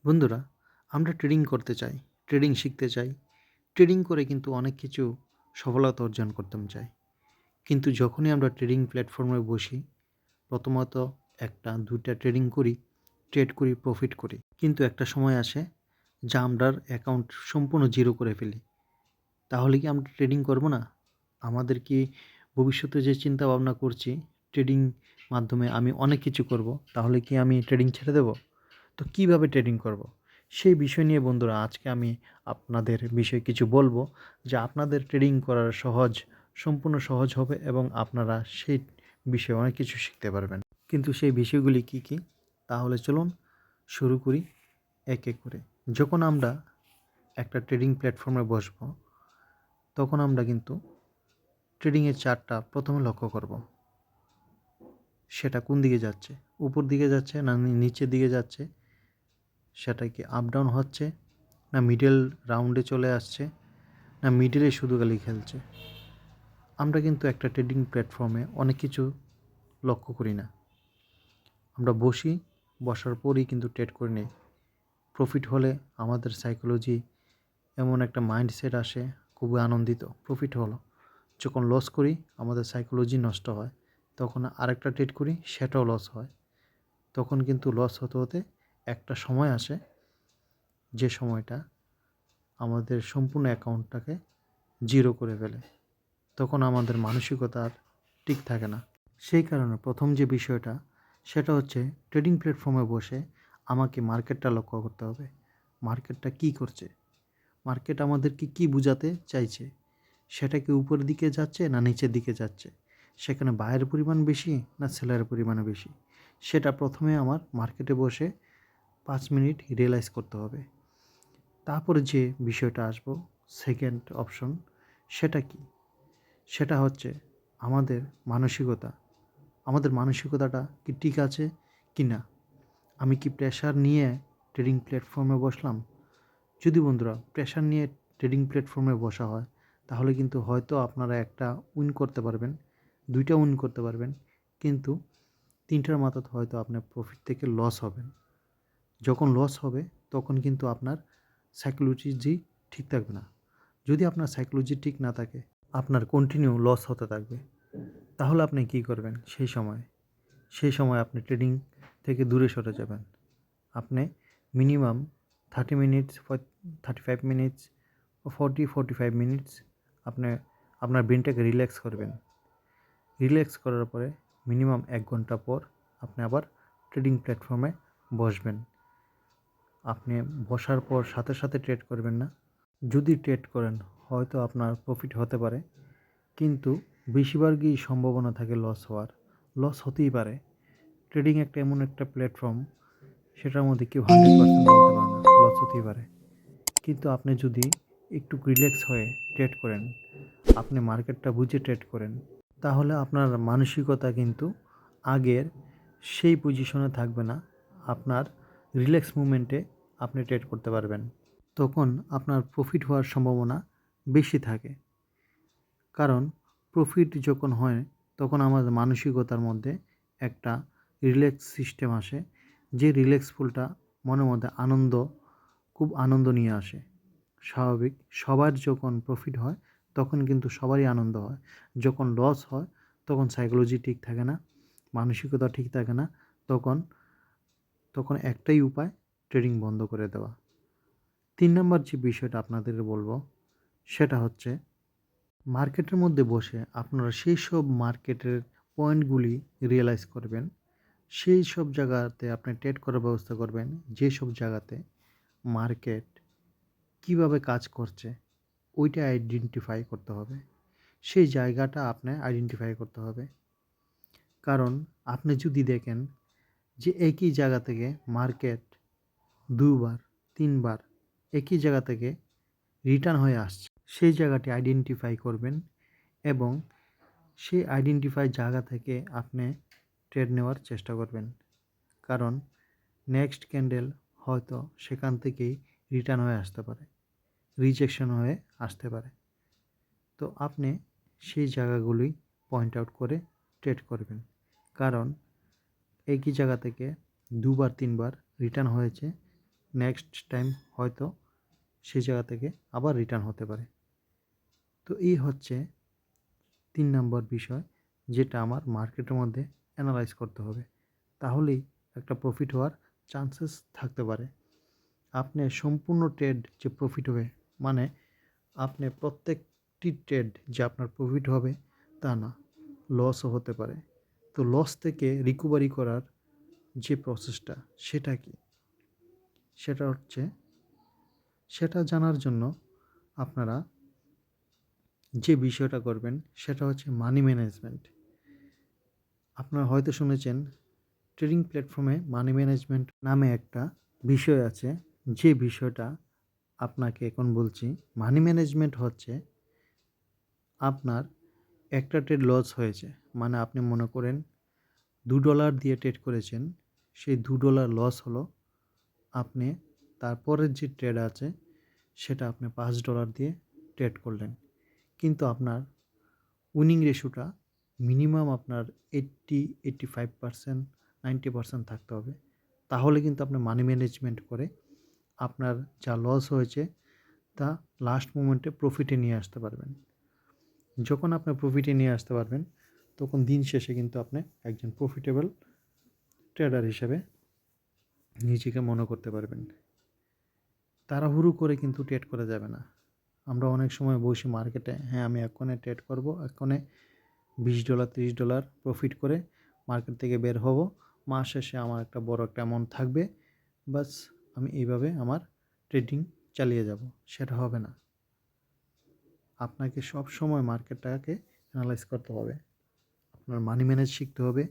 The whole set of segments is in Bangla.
বন্ধুরা, আমরা ট্রেডিং করতে চাই, ট্রেডিং শিখতে চাই। ট্রেডিং করে কিন্তু অনেক কিছু সফলতা অর্জন করতে চাই। কিন্তু যখনই আমরা ট্রেডিং প্ল্যাটফর্মে বসি, প্রথমত ১টা ২টা ট্রেডিং করি, ট্রেড করি, প্রফিট করি। কিন্তু একটা সময় আসে যা আমরার অ্যাকাউন্ট সম্পূর্ণ জিরো করে ফেলি। তাহলে কি আমরা ট্রেডিং করব না? আমাদের কি ভবিষ্যতে যে চিন্তা ভাবনা করছি, ট্রেডিং মাধ্যমে আমি অনেক কিছু করব, তাহলে কি আমি ট্রেডিং ছেড়ে দেব? তো কিভাবে ট্রেডিং করব? সেই বিষয় নিয়ে বন্ধুরা আজকে আমি আপনাদের বিষয়ে কিছু বলবো, যা আপনাদের ট্রেডিং করার সম্পূর্ণ সহজ হবে এবং আপনারা সেই বিষয়ে অনেক কিছু শিখতে পারবেন। কিন্তু সেই বিষয়গুলি কি, কি? তাহলে চলুন শুরু করি এক, এক করে। যখন আমরা একটা ট্রেডিং প্ল্যাটফর্মে বসবো, তখন আমরা কিন্তু ট্রেডিংয়ের চার্টটা প্রথমে লক্ষ্য করব। সেটা কোন দিকে যাচ্ছে? উপর দিকে যাচ্ছে না নিচের দিকে যাচ্ছে? সেটা কি আপ ডাউন হচ্ছে, না মিডল রাউন্ডে চলে আসছে, না মিডলে শুধু খালি খেলছে? আমরা কিন্তু একটা ট্রেডিং প্ল্যাটফর্মে অনেক কিছু লক্ষ্য করি না। আমরা বসি, বসার পরই কিন্তু ট্রেড করে নিই। প্রফিট হলে আমাদের সাইকোলজি এমন একটা মাইন্ডসেট আসে, খুবই আনন্দিত, প্রফিট হলো। যখন লস করি আমাদের সাইকোলজি নষ্ট হয়, তখন আরেকটা ট্রেড করি, সেটাও লস হয়। তখন কিন্তু লস হতে হতে একটা সময় আসে, যে সময়টা আমাদের সম্পূর্ণ অ্যাকাউন্টটাকে জিরো করে ফেলে। তখন আমাদের মানসিকতা আর ঠিক থাকে না। সেই কারণে প্রথম যে বিষয়টা, সেটা হচ্ছে ট্রেডিং প্ল্যাটফর্মে বসে আমাকে মার্কেটটা লক্ষ্য করতে হবে। মার্কেটটা কী করছে? মার্কেট আমাদেরকে কী বোঝাতে চাইছে? সেটা কি উপরের দিকে যাচ্ছে না নিচের দিকে যাচ্ছে? সেখানে বায়ের পরিমাণ বেশি না সেলের পরিমাণ বেশি? সেটা প্রথমে আমার মার্কেটে বসে ৫ মিনিট রিয়ালাইজ করতে হবে। তারপরে যে বিষয়টা আসবো, সেকেন্ড অপশন, সেটা কি? সেটা হচ্ছে আমাদের মানসিকতা। আমাদের মানসিকতাটা কি ঠিক আছে কি না? আমি কি প্রেশার নিয়ে ট্রেডিং প্ল্যাটফর্মে বসলাম? যদি বন্ধুরা প্রেশার নিয়ে ট্রেডিং প্ল্যাটফর্মে বসা হয়, তাহলে কিন্তু হয়তো আপনারা একটা উইন করতে পারবেন, ২টা উইন করতে পারবেন, কিন্তু ৩টার মাথাতে হয়তো আপনার প্রফিট থেকে লস হবেন। যখন লস হবে তখন কিন্তু আপনার সাইকোলজি ঠিক থাকবে না। যদি আপনার সাইকোলজি ঠিক না থাকে, আপনার কন্টিনিউ লস হতে থাকবে। তাহলে আপনি কী করবেন সেই সময়? সেই সময় আপনি ট্রেডিং থেকে দূরে সরে যাবেন। আপনি মিনিমাম 30 মিনিটস 35 মিনিটস, 45 মিনিটস আপনি আপনার ব্রেনটাকে রিল্যাক্স করবেন। রিল্যাক্স করার পরে মিনিমাম ১ ঘন্টা পর আপনি আবার ট্রেডিং প্ল্যাটফর্মে বসবেন। আপনি বসার পর সাথে, সাথে ট্রেড করবেন না। যদি ট্রেড করেন হয়তো আপনার প্রফিট হতে পারে, কিন্তু বেশিরভাগই সম্ভাবনা থাকে লস হওয়ার। লস হতেই পারে। ট্রেডিং এমন একটা প্ল্যাটফর্ম, সেটার মধ্যে কেউ 100% বলতে পারে না, লস হতেই পারে। কিন্তু আপনি যদি একটু রিল্যাক্স হয়ে ট্রেড করেন, আপনি মার্কেটটা বুঝে ট্রেড করেন, তাহলে আপনার মানসিকতা কিন্তু আগের সেই পজিশনে থাকবে না। আপনার রিল্যাক্স মুভমেন্টে আপনি ট্রেড করতে পারবেন। তখন আপনার প্রফিট হওয়ার সম্ভাবনা বেশি থাকে। কারণ প্রফিট যখন হয়, তখন আমাদের মানসিকতার মধ্যে একটা রিল্যাক্স সিস্টেম আসে, যে রিল্যাক্সফুলটা মনের মধ্যে খুব আনন্দ নিয়ে আসে। স্বাভাবিক, সবার যখন প্রফিট হয় তখন কিন্তু সবারই আনন্দ হয়। যখন লস হয় তখন সাইকোলজি ঠিক থাকে না, মানসিকতা ঠিক থাকে না। তখন তখন একটাই উপায়, ট্রেডিং বন্ধ করে দেওয়া। ৩ নাম্বার যে বিষয়টা আপনাদের বলবো, সেটা হচ্ছে মার্কেটের মধ্যে বসে আপনারা সেই সব মার্কেটের পয়েন্টগুলি রিয়ালাইজ করবেন। সেই সব জায়গাতে আপনি ট্রেড করার ব্যবস্থা করবেন, যেসব জায়গাতে মার্কেট কীভাবে কাজ করছে ওইটা আইডেন্টিফাই করতে হবে। সেই জায়গাটা আপনার আইডেন্টিফাই করতে হবে। কারণ আপনি যদি দেখেন যে একই জায়গা থেকে মার্কেট ২ বার ৩ বার একই জায়গা থেকে রিটার্ন হয়ে আসছে, সেই জায়গাটি আইডেন্টিফাই করবেন এবং সেই আইডেন্টিফাই জায়গা থেকে আপনি ট্রেড নেওয়ার চেষ্টা করবেন। কারণ নেক্সট ক্যান্ডেল হয়তো সেখান থেকেই রিটার্ন হয়ে আসতে পারে, রিজেকশন হয়ে আসতে পারে। তো আপনি সেই জায়গাগুলোই পয়েন্ট আউট করে ট্রেড করবেন। কারণ একই জায়গা থেকে ২ বার ৩ বার রিটার্ন হয়েছে, নেক্সট টাইম হয়তো সেই জায়গা থেকে আবার রিটার্ন হতে পারে। তো এই হচ্ছে ৩ নম্বর বিষয়, যেটা আমার মার্কেটের মধ্যে অ্যানালাইজ করতে হবে। তাহলেই একটা প্রফিট হওয়ার চান্সেস থাকতে পারে। আপনি সম্পূর্ণ ট্রেড যে প্রফিট হবে, মানে আপনি প্রত্যেকটি ট্রেড যে আপনার প্রফিট হবে তা না, লসও হতে পারে। তো লস থেকে রিকভারি করার যে প্রসেসটা সেটা কি? সেটা হচ্ছে, সেটা জানার জন্য আপনারা যে বিষয়টা করবেন সেটা হচ্ছে মানি ম্যানেজমেন্ট। আপনারা হয়তো শুনেছেন ট্রেডিং প্ল্যাটফর্মে মানি ম্যানেজমেন্ট নামে একটা বিষয় আছে। যে বিষয়টা আপনাকে এখন বলছি, মানি ম্যানেজমেন্ট হচ্ছে আপনার একটা ট্রেড লস হয়েছে, মানে আপনি মনে করেন $2 দিয়ে ট্রেড করেছেন, সেই $2 লস হলো। আপনি তারপরের যে ট্রেড আছে সেটা আপনি $5 দিয়ে ট্রেড করলেন, কিন্তু আপনার উইনিং রেশিওটা মিনিমাম আপনার 85%, 90% থাকতে হবে। তাহলে কিন্তু আপনি মানি ম্যানেজমেন্ট করে আপনার যা লস হয়েছে তা লাস্ট মোমেন্টে প্রফিটে নিয়ে আসতে পারবেন। যখন আপনি প্রফিটে নিয়ে আসতে পারবেন, তখন দিন শেষে কিন্তু আপনি একজন প্রফিটেবল ট্রেডার হিসেবে নিজেকে মনে করতে পারবেন। তাড়াহুড়ো করে কিন্তু ট্রেড করা যাবে না। আমরা অনেক সময় বসি মার্কেটে, হ্যাঁ আমি এক্ষণে ট্রেড করব, এক্ষণে $20, $30 প্রফিট করে মার্কেট থেকে বের হব, মাস শেষে আমার একটা বড় একটা অ্যামাউন্ট থাকবে, বাস আমি এইভাবে আমার ট্রেডিং চালিয়ে যাব। সেটা হবে না। আপনাকে সব সময় মার্কেটটাকে অ্যানালাইজ করতে হবে, আপনার মানি ম্যানেজ শিখতে হবে।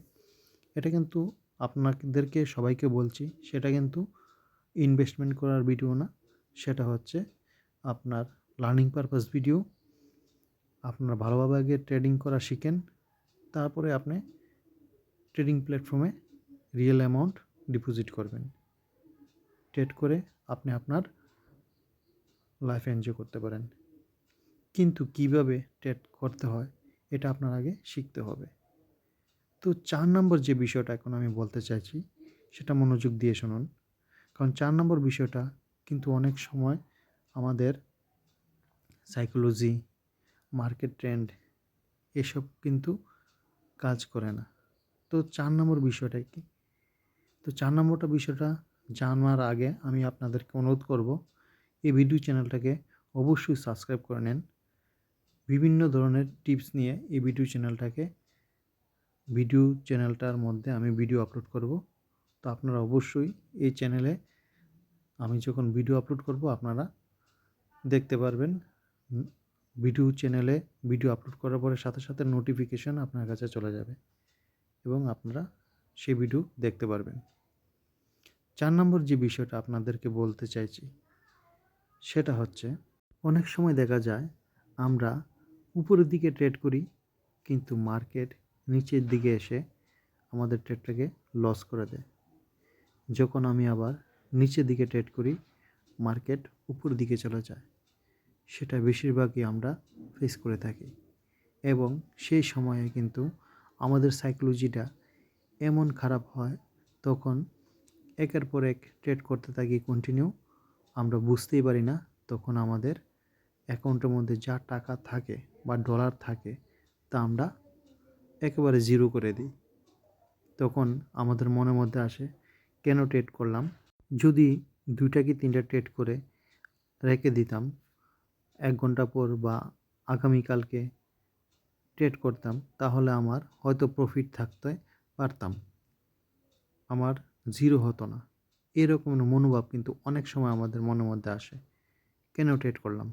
এটা কিন্তু আপনাদেরকে সবাইকে বলছি, সেটা কিন্তু ইনভেস্টমেন্ট করার ভিডিও না, সেটা হচ্ছে আপনার লার্নিং পারপাস ভিডিও। আপনার ভালোভাবে আগে ট্রেডিং করা শিখেন, তারপরে আপনি ট্রেডিং প্ল্যাটফর্মে রিয়েল অ্যামাউন্ট ডিপোজিট করবেন। ট্রেড করে আপনি আপনার লাইফ এনজয় করতে পারেন। কিন্তু কিভাবে ট্রেড করতে হয় এটা আপনার আগে শিখতে হবে। তো 4 নম্বর যে বিষয়টা এখন আমি বলতে চাইছি সেটা মনোযোগ দিয়ে শুনুন। কারণ 4 নম্বর বিষয়টা কিন্তু অনেক সময় আমাদের সাইকোলজি, মার্কেট ট্রেন্ড এসব কিন্তু কাজ করে না। তো 4 নম্বর বিষয়টা কি? তো 4 নম্বরটা বিষয়টা জানার আগে আমি আপনাদেরকে অনুরোধ করব, এই ভিডিও চ্যানেলটাকে অবশ্যই সাবস্ক্রাইব করে নেন। বিভিন্ন ধরনের টিপস নিয়ে এই ভিডিও চ্যানেলটার মধ্যে আমি ভিডিও আপলোড করব। তো আপনারা অবশ্যই এই চ্যানেলে আমি যখন ভিডিও আপলোড করব আপনারা দেখতে পারবেন। ভিডিও চ্যানেলে ভিডিও আপলোড করার পরে সাথে সাথে নোটিফিকেশন আপনার কাছে চলে যাবে এবং আপনারা সেই ভিডিও দেখতে পারবেন। 4 নম্বর যে বিষয়টা আপনাদেরকে বলতে চাইছি সেটা হচ্ছে, অনেক সময় দেখা যায় আমরা উপরের দিকে ট্রেড করি, কিন্তু মার্কেট নিচের দিকে এসে আমাদের ট্রেডটাকে লস করে দেয়। যখন আমি আবার নিচের দিকে ট্রেড করি, মার্কেট উপরের দিকে চলে যায়। সেটা বেশিরভাগই আমরা ফেস করে থাকি এবং সেই সময়ে কিন্তু আমাদের সাইকোলজিটা এমন খারাপ হয়, তখন একের পর এক ট্রেড করতে থাকি কন্টিনিউ, আমরা বুঝতেই পারি না তখন আমাদের অ্যাকাউন্টের মধ্যে যা টাকা থাকে বা ডলার থাকে তা আমরা একেবারে জিরো করে দিই। তখন আমাদের মনের মধ্যে আসে, কেন ট্রেড করলাম? যদি 2টা কি 3টা ট্রেড করে রেখে দিতাম, 1 ঘন্টা পর বা আগামীকালকে ট্রেড করতাম, তাহলে আমার হয়তো প্রফিট থাকতে পারতাম, আমার জিরো হতো না। এরকম মনোভাব কিন্তু অনেক সময় আমাদের মনের মধ্যে আসে। কেন ট্রেড করলাম?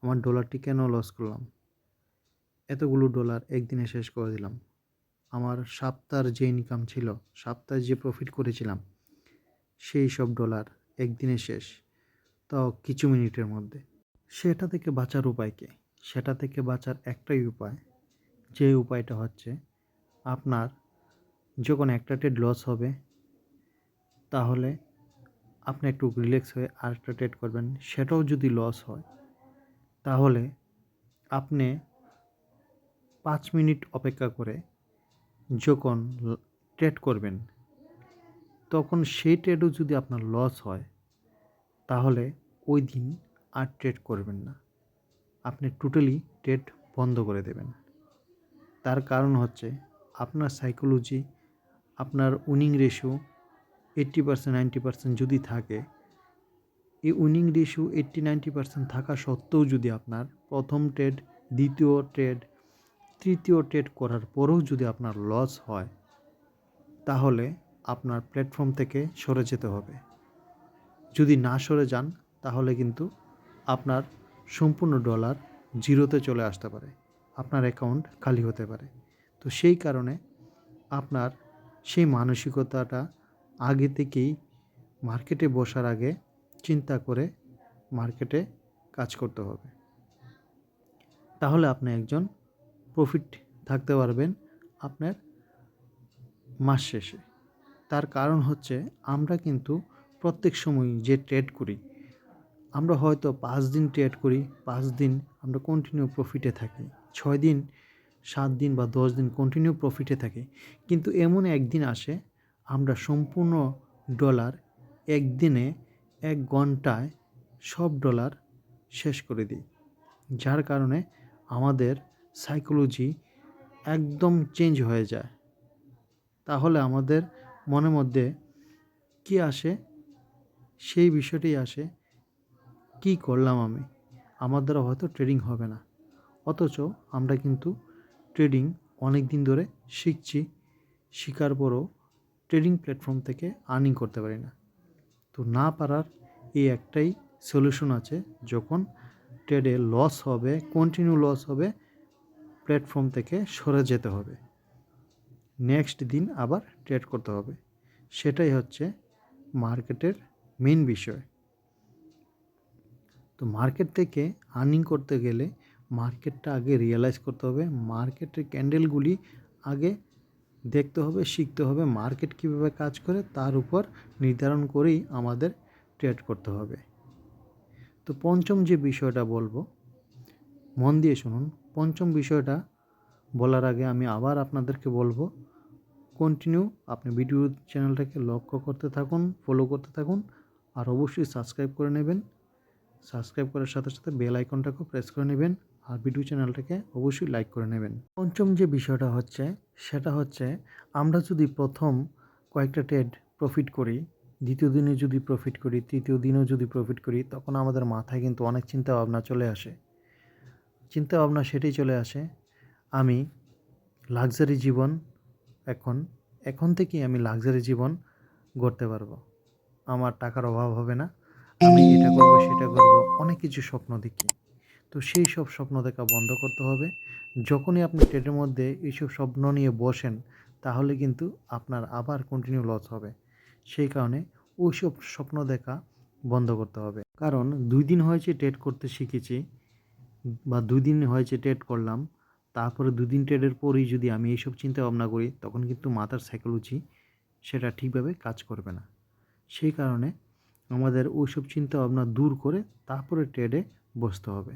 আমার ডলারটি কেন লস করলাম? এতগুলো ডলার একদিনে শেষ করে দিলাম। আমার সপ্তাহের যে ইনকাম ছিল, সপ্তাহে যে প্রফিট করেছিলাম, সেই সব ডলার একদিনে শেষ, তাও কিছু মিনিটের মধ্যে। সেটা থেকে বাঁচার উপায় কী? সেটা থেকে বাঁচার একটাই উপায়, যে উপায়টা হচ্ছে, আপনার যখন একটা ট্রেড লস হবে তাহলে আপনি একটু রিল্যাক্স হয়ে আরেকটা ট্রেড করবেন। সেটাও যদি লস হয় তাহলে আপনি 5 মিনিট অপেক্ষা করে যখন ট্রেড করবেন, তখন সেই ট্রেডও যদি আপনার লস হয়, তাহলে ওই দিন আর ট্রেড করবেন না। আপনি টোটালি ট্রেড বন্ধ করে দেবেন। তার কারণ হচ্ছে আপনার সাইকোলজি, আপনার উইনিং রেশিও 80% 90% যদি থাকে, এই উইনিং রেশিও 80-90% থাকা সত্ত্বেও যদি আপনার প্রথম ট্রেড, দ্বিতীয় ট্রেড, তৃতীয় ট্রেড করার পরেও যদি আপনার লস হয়, তাহলে আপনার প্ল্যাটফর্ম থেকে সরে যেতে হবে। যদি না সরে যান, তাহলে কিন্তু আপনার সম্পূর্ণ ডলার জিরোতে চলে আসতে পারে, আপনার অ্যাকাউন্ট খালি হতে পারে। তো সেই কারণে আপনার সেই মানসিকতাটা আগে থেকেই মার্কেটে বসার আগে চিন্তা করে মার্কেটে কাজ করতে হবে। তাহলে আপনি একজন প্রফিট থাকতে পারবেন আপনার মাস শেষে। তার কারণ হচ্ছে আমরা কিন্তু প্রত্যেক সময় যে ট্রেড করি, আমরা হয়তো 5 দিন ট্রেড করি, 5 দিন আমরা কন্টিনিউ প্রফিটে থাকি, 6 দিন, 7 দিন বা 10 দিন কন্টিনিউ প্রফিটে থাকি। কিন্তু এমন একদিন আসে আমরা সম্পূর্ণ ডলার একদিনে 1 ঘন্টায় সব ডলার শেষ করে দিই। যার কারণে আমাদের সাইকোলজি একদম চেঞ্জ হয়ে যায়। তাহলে আমাদের মনের মধ্যে কী আসে? সেই বিষয়টি আসে, কী করলাম আমি? আমার দ্বারা হয়তো ট্রেডিং হবে না। অথচ আমরা কিন্তু ট্রেডিং অনেক দিন ধরে শিখছি, শিখার পরও ট্রেডিং প্ল্যাটফর্ম থেকে আর্নিং করতে পারি না। তো না পারার এই একটাই সলিউশন আছে, যখন ট্রেডে লস হবে, কন্টিনিউ লস হবে, প্ল্যাটফর্ম থেকে সরে যেতে হবে, নেক্সট দিন আবার ট্রেড করতে হবে। সেটাই হচ্ছে মার্কেটের মেন বিষয়। তো মার্কেট থেকে আর্নিং করতে গেলে মার্কেটটা আগে রিয়েলাইজ করতে হবে, মার্কেটের ক্যান্ডেলগুলি আগে দেখতে হবে, শিখতে হবে, মার্কেট কীভাবে কাজ করে তার উপর নির্ধারণ করেই আমাদের ট্রেড করতে হবে। তো পঞ্চম যে বিষয়টা বলবো, মন দিয়ে শুনুন। পঞ্চম বিষয়টা বলার আগে আমি আবার আপনাদেরকে বলবো, কন্টিনিউ আপনি ভিডিও চ্যানেলটাকে লক্ষ্য করতে থাকুন, ফলো করতে থাকুন, আর অবশ্যই সাবস্ক্রাইব করে নেবেন। সাবস্ক্রাইব করার সাথে সাথে বেল আইকনটাকেও প্রেস করে নেবেন, আর ভিডিও চ্যানেলটাকে অবশ্যই লাইক করে নেবেন। পঞ্চম যে বিষয়টা হচ্ছে, সেটা হচ্ছে আমরা যদি প্রথম কয়েকটা ট্রেড প্রফিট করি, দ্বিতীয় দিনে যদি প্রফিট করি, তৃতীয় দিনেও যদি প্রফিট করি, তখন আমাদের মাথায় কিন্তু অনেক চিন্তাভাবনা চলে আসে। চিন্তাভাবনা সেটাই চলে আসে, আমি লাক্সারি জীবন এখন থেকেই আমি লাক্সারি জীবন গড়তে পারবো, আমার টাকার অভাব হবে না, আমি এটা করব সেটা করব, অনেক কিছু স্বপ্ন দেখি। তো সেই সব স্বপ্ন দেখা বন্ধ করতে হবে। যখনই আপনি ট্রেডের মধ্যে এইসব স্বপ্ন নিয়ে বসেন, তাহলে কিন্তু আপনার আবার কন্টিনিউ লস হবে। সেই কারণে ওইসব স্বপ্ন দেখা বন্ধ করতে হবে। কারণ 2 দিন হয়েছে ট্রেড করতে শিখেছি, বা 2 দিন হয়েছে ট্রেড করলাম, তারপরে 2 দিন ট্রেডের পরেই যদি আমি এইসব চিন্তা ভাবনা করি, তখন কিন্তু মাথার সাইকোলজি সেটা ঠিকভাবে কাজ করবে না। সেই কারণে আমাদের ওইসব চিন্তা ভাবনা দূর করে তারপরে ট্রেডে বসতে হবে।